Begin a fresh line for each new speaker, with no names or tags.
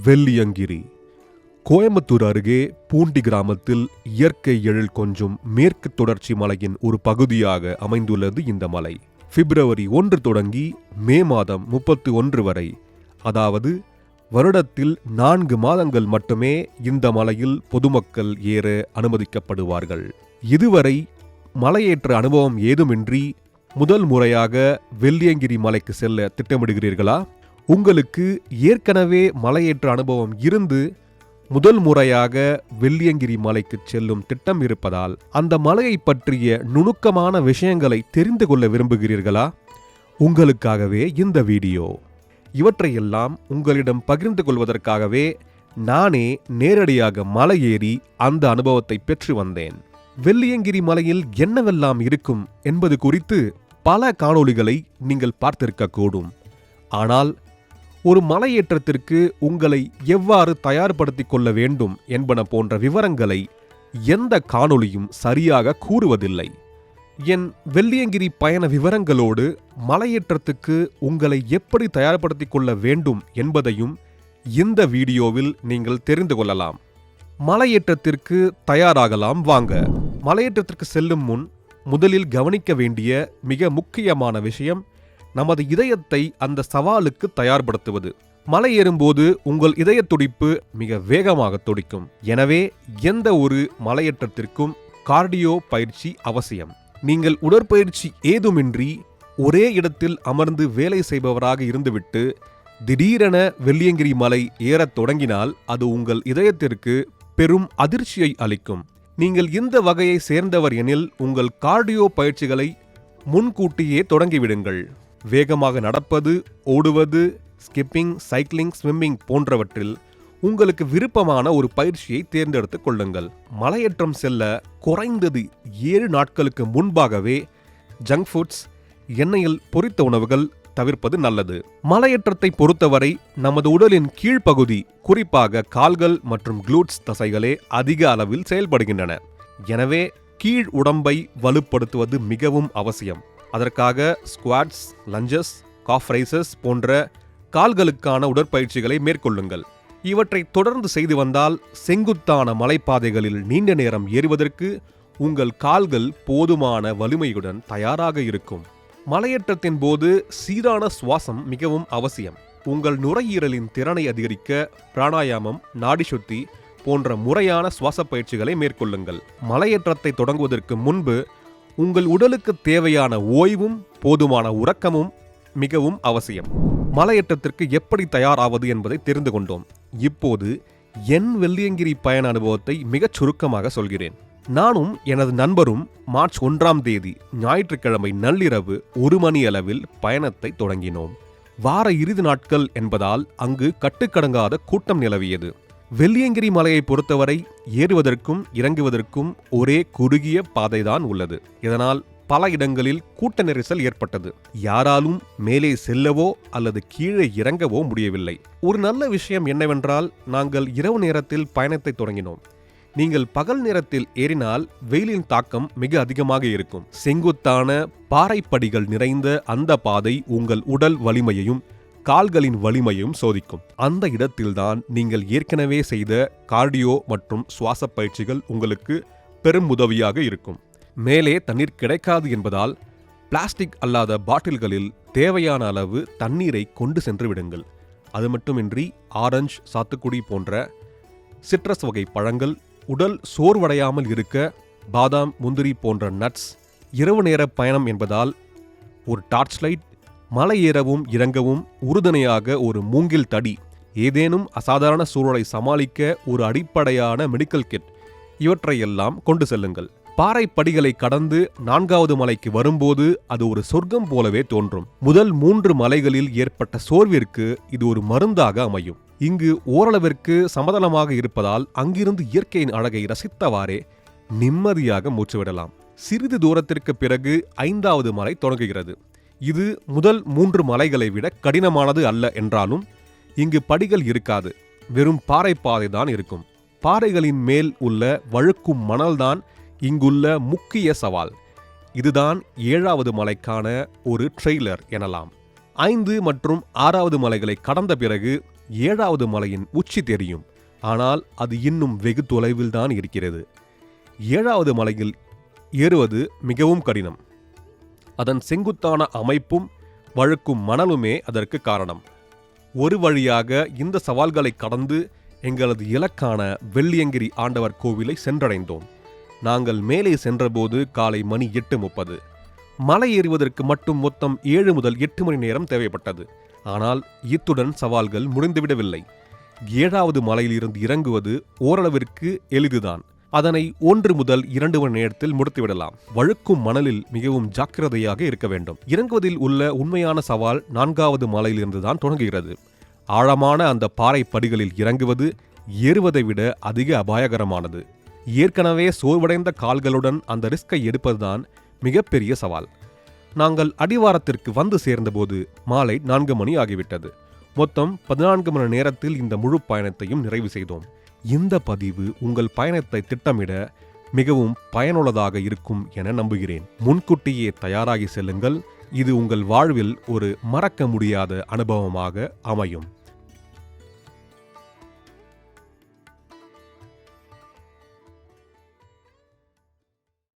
வெள்ளியங்கிரி கோயம்புத்தூர் அருகே பூண்டி கிராமத்தில் இயற்கை எழில் கொஞ்சும் மேற்கு தொடர்ச்சி மலையின் ஒரு பகுதியாக அமைந்துள்ளது இந்த மலை. பிப்ரவரி 1 தொடங்கி மே மாதம் 31 வரை, அதாவது வருடத்தில் 4 மாதங்கள் மட்டுமே இந்த மலையில் பொதுமக்கள் ஏற அனுமதிக்கப்படுவார்கள். இதுவரை மலையேற்ற அனுபவம் ஏதுமின்றி முதல் முறையாக வெள்ளியங்கிரி மலைக்கு செல்ல திட்டமிடுகிறீர்களா? உங்களுக்கு ஏற்கனவே மலையேற்ற அனுபவம் இருந்து முதல் முறையாக வெள்ளியங்கிரி மலைக்கு செல்லும் திட்டம் இருப்பதால் அந்த மலையை பற்றிய நுணுக்கமான விஷயங்களை தெரிந்து கொள்ள விரும்புகிறீர்களா? உங்களுக்காகவே இந்த வீடியோ. இவற்றையெல்லாம் உங்களிடம் பகிர்ந்து கொள்வதற்காகவே நானே நேரடியாக மலை ஏறி அந்த அனுபவத்தை பெற்று வந்தேன். வெள்ளியங்கிரி மலையில் என்னவெல்லாம் இருக்கும் என்பது குறித்து பல காணொளிகளை நீங்கள் பார்த்திருக்கக்கூடும். ஆனால் ஒரு மலையேற்றத்திற்கு உங்களை எவ்வாறு தயார்படுத்திக் கொள்ள வேண்டும் என்பன போன்ற விவரங்களை எந்த காணொளியும் சரியாக கூறுவதில்லை. என் வெள்ளியங்கிரி பயண விவரங்களோடு மலையேற்றத்துக்கு உங்களை எப்படி தயார்படுத்திக் கொள்ள வேண்டும் என்பதையும் இந்த வீடியோவில் நீங்கள் தெரிந்து கொள்ளலாம். மலையேற்றத்திற்கு தயாராகலாம் வாங்க. மலையேற்றத்திற்கு செல்லும் முன் முதலில் கவனிக்க வேண்டிய மிக முக்கியமான விஷயம் நமது இதயத்தை அந்த சவாலுக்கு தயார்படுத்துவது. மலை ஏறும்போது உங்கள் இதய துடிப்பு மிக வேகமாக துடிக்கும். எனவே எந்த ஒரு மலையேற்றத்திற்கும் கார்டியோ பயிற்சி அவசியம். நீங்கள் உடற்பயிற்சி ஏதுமின்றி ஒரே இடத்தில் அமர்ந்து வேலை செய்பவராக இருந்துவிட்டு திடீரென வெள்ளியங்கிரி மலை ஏறத் தொடங்கினால் அது உங்கள் இதயத்திற்கு பெரும் அதிர்ச்சியை அளிக்கும். நீங்கள் இந்த வகையை சேர்ந்தவர் எனில் உங்கள் கார்டியோ பயிற்சிகளை முன்கூட்டியே தொடங்கிவிடுங்கள். வேகமாக நடப்பது, ஓடுவது, ஸ்கிப்பிங், சைக்கிளிங், ஸ்விம்மிங் போன்றவற்றில் உங்களுக்கு விருப்பமான ஒரு பயிற்சியை தேர்ந்தெடுத்துக் கொள்ளுங்கள். மலையேற்றம் செல்ல குறைந்தது 7 நாட்களுக்கு முன்பாகவே ஜங்க் ஃபுட்ஸ், எண்ணெயில் பொரித்த உணவுகள் தவிர்ப்பது நல்லது. மலையேற்றத்தை பொறுத்தவரை நமது உடலின் கீழ்ப்பகுதி, குறிப்பாக கால்கள் மற்றும் குளூட்ஸ் தசைகளே அதிக அளவில் செயல்படுகின்றன. எனவே கீழ் உடம்பை வலுப்படுத்துவது மிகவும் அவசியம். அதற்காக ஸ்குவாட்ஸ், லஞ்சஸ், காஃப் ரைசஸ் போன்ற கால்களுக்கான உடற்பயிற்சிகளை மேற்கொள்ளுங்கள். இவற்றை தொடர்ந்து செய்து வந்தால் செங்குத்தான மலைப்பாதைகளில் நீண்ட நேரம் ஏறுவதற்கு உங்கள் கால்கள் போதுமான வலிமையுடன் தயாராக இருக்கும். மலையேற்றத்தின் போது சீரான சுவாசம் மிகவும் அவசியம். உங்கள் நுரையீரலின் திறனை அதிகரிக்க பிராணாயாமம், நாடி சுத்தி போன்ற முறையான சுவாச பயிற்சிகளை மேற்கொள்ளுங்கள். மலையேற்றத்தை தொடங்குவதற்கு முன்பு உங்கள் உடலுக்கு தேவையான ஓய்வும் போதுமான உறக்கமும் மிகவும் அவசியம். மலையேற்றத்திற்கு எப்படி தயாராவது என்பதை தெரிந்து கொண்டோம். இப்போது என் வெள்ளியங்கிரி பயண அனுபவத்தை மிகச் சுருக்கமாக சொல்கிறேன். நானும் எனது நண்பரும் மார்ச் 1ஆம் தேதி ஞாயிற்றுக்கிழமை நள்ளிரவு 1 மணி அளவில் பயணத்தை தொடங்கினோம். வார இறுதி நாட்கள் என்பதால் அங்கு கட்டுக்கடங்காத கூட்டம் நிலவியது. வெள்ளியங்கிரி மலையை பொறுத்தவரை ஏறுவதற்கும் இறங்குவதற்கும் ஒரே குறுகிய பாதைதான் உள்ளது. இதனால் பல இடங்களில் கூட்ட நெரிசல் ஏற்பட்டது. யாராலும் மேலே செல்லவோ அல்லது கீழே இறங்கவோ முடியவில்லை. ஒரு நல்ல விஷயம் என்னவென்றால் நாங்கள் இரவு நேரத்தில் பயணத்தை தொடங்கினோம். நீங்கள் பகல் நேரத்தில் ஏறினால் வெயிலின் தாக்கம் மிக அதிகமாக இருக்கும். செங்குத்தான பாறைப்படிகள் நிறைந்த அந்த பாதை உங்கள் உடல் வலிமையையும் கால்களின் வலிமையும் சோதிக்கும். அந்த இடத்தில்தான் நீங்கள் ஏற்கனவே செய்த கார்டியோ மற்றும் சுவாச பயிற்சிகள் உங்களுக்கு பெரும் உதவியாக இருக்கும். மேலே தண்ணீர் கிடைக்காது என்பதால் பிளாஸ்டிக் அல்லாத பாட்டில்களில் தேவையான அளவு தண்ணீரை கொண்டு சென்று விடுங்கள். அது மட்டுமின்றி ஆரஞ்சு, சாத்துக்குடி போன்ற சிட்ரஸ் வகை பழங்கள், உடல் சோர்வடையாமல் இருக்க பாதாம், முந்திரி போன்ற நட்ஸ். இரவு நேர பயணம் என்பதால் ஒரு டார்ச் லைட், மலை ஏறவும் இறங்கவும் உறுதுணையாக ஒரு மூங்கில் தடி, ஏதேனும் அசாதாரண சூழலை சமாளிக்க ஒரு அடிப்படையான மெடிக்கல் கிட், இவற்றையெல்லாம் கொண்டு செல்லுங்கள். பாறை படிகளை கடந்து 4வது மலைக்கு வரும்போது அது ஒரு சொர்க்கம் போலவே தோன்றும். முதல் 3 மலைகளில் ஏற்பட்ட சோர்விற்கு இது ஒரு மருந்தாக அமையும். இங்கு ஓரளவிற்கு சமதளமாக இருப்பதால் அங்கிருந்து இயற்கையின் அழகை ரசித்தவாறே நிம்மதியாக மூச்சுவிடலாம். சிறிது தூரத்திற்கு பிறகு 5வது மலை தொடங்குகிறது. இது முதல் 3 மலைகளை விட கடினமானது அல்ல என்றாலும் இங்கு படிகள் இருக்காது. வெறும் பாறை பாதை தான் இருக்கும். பாறைகளின் மேல் உள்ள வழுக்கும் மணல்தான் இங்குள்ள முக்கிய சவால். இதுதான் 7வது மலைக்கான ஒரு ட்ரெய்லர் எனலாம். 5 மற்றும் 6வது மலைகளை கடந்த பிறகு 7வது மலையின் உச்சி தெரியும். ஆனால் அது இன்னும் வெகு தொலைவில் தான் இருக்கிறது. 7வது மலையில் ஏறுவது மிகவும் கடினம். அதன் செங்குத்தான அமைப்பும் வழுக்கும் மணலுமே அதற்கு காரணம். ஒரு வழியாக இந்த சவால்களை கடந்து எங்களது இலக்கான வெள்ளியங்கிரி ஆண்டவர் கோவிலை சென்றடைந்தோம். நாங்கள் மேலே சென்றபோது காலை மணி 8:30. மலை ஏறுவதற்கு மட்டும் மொத்தம் 7 முதல் 8 மணி நேரம் தேவைப்பட்டது. ஆனால் இத்துடன் சவால்கள் முடிந்துவிடவில்லை. 7வது மலையிலிருந்து இறங்குவது ஓரளவிற்கு எளிதுதான். அதனை 1 முதல் 2 மணி நேரத்தில் முடித்துவிடலாம். வழுக்கும் மணலில் மிகவும் ஜாக்கிரதையாக இருக்க வேண்டும். இறங்குவதில் உள்ள உண்மையான சவால் 4வது மலையிலிருந்து தான் தொடங்குகிறது. ஆழமான அந்த பாறை படிகளில் இறங்குவது ஏறுவதை விட அதிக அபாயகரமானது. ஏற்கனவே சோர்வடைந்த கால்களுடன் அந்த ரிஸ்கை எடுப்பதுதான் மிகப்பெரிய சவால். நாங்கள் அடிவாரத்திற்கு வந்து சேர்ந்தபோது மாலை 4 மணி ஆகிவிட்டது. மொத்தம் 14 மணி நேரத்தில் இந்த முழு பயணத்தையும் நிறைவு செய்தோம். இந்த பதிவு உங்கள் பயணத்தை திட்டமிட மிகவும் பயனுள்ளதாக இருக்கும் என நம்புகிறேன். முன்கூட்டியே தயாராகி செல்லுங்கள். இது உங்கள் வாழ்வில் ஒரு மறக்க முடியாத அனுபவமாக அமையும்.